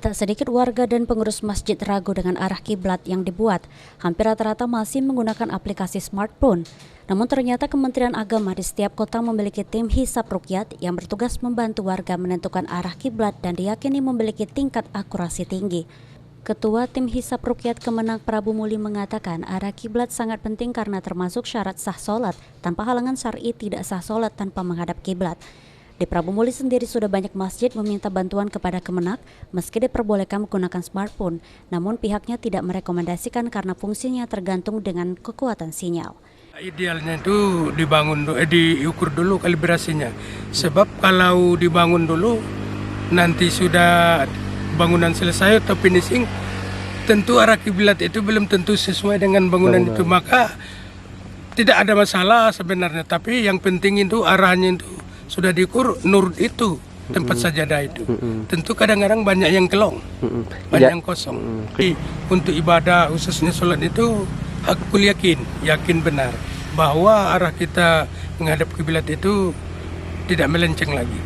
Tak sedikit warga dan pengurus masjid ragu dengan arah kiblat yang dibuat. Hampir rata-rata masih menggunakan aplikasi smartphone. Namun ternyata Kementerian Agama di setiap kota memiliki tim hisab ruqyat yang bertugas membantu warga menentukan arah kiblat dan diyakini memiliki tingkat akurasi tinggi. Ketua Tim Hisab Ruqyat Kemenang Prabu Muli mengatakan arah kiblat sangat penting karena termasuk syarat sah solat. Tanpa halangan syar'i tidak sah solat tanpa menghadap kiblat. Di Prabu Muli sendiri sudah banyak masjid meminta bantuan kepada Kemenak meski diperbolehkan menggunakan smartphone, namun pihaknya tidak merekomendasikan karena fungsinya tergantung dengan kekuatan sinyal. Idealnya itu diukur dulu kalibrasinya, sebab kalau dibangun dulu nanti sudah bangunan selesai atau finishing, tentu arah kiblat itu belum tentu sesuai dengan bangunan itu, maka tidak ada masalah sebenarnya. Tapi yang penting itu arahnya itu sudah diukur, nurut itu tempat sajadah itu. Tentu kadang-kadang banyak yang kelong, banyak yang kosong. Untuk ibadah khususnya sholat itu aku yakin benar bahwa arah kita menghadap kiblat itu tidak melenceng lagi.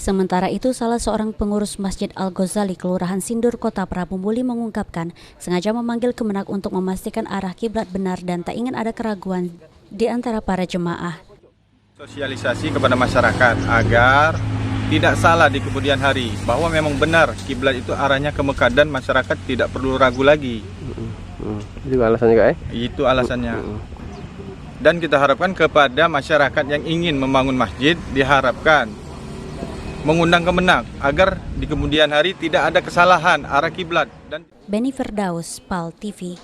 Sementara itu, salah seorang pengurus Masjid Al-Ghazali, Kelurahan Sindur, Kota Prabu Muli mengungkapkan sengaja memanggil Kemenak untuk memastikan arah kiblat benar dan tak ingin ada keraguan di antara para jemaah. Sosialisasi kepada masyarakat agar tidak salah di kemudian hari bahwa memang benar kiblat itu arahnya ke Mekah dan masyarakat tidak perlu ragu lagi. Itu alasannya kak? Itu alasannya. Dan kita harapkan kepada masyarakat yang ingin membangun masjid diharapkan mengundang Kemenak agar di kemudian hari tidak ada kesalahan arah kiblat. Beni Firdaus, PAL TV.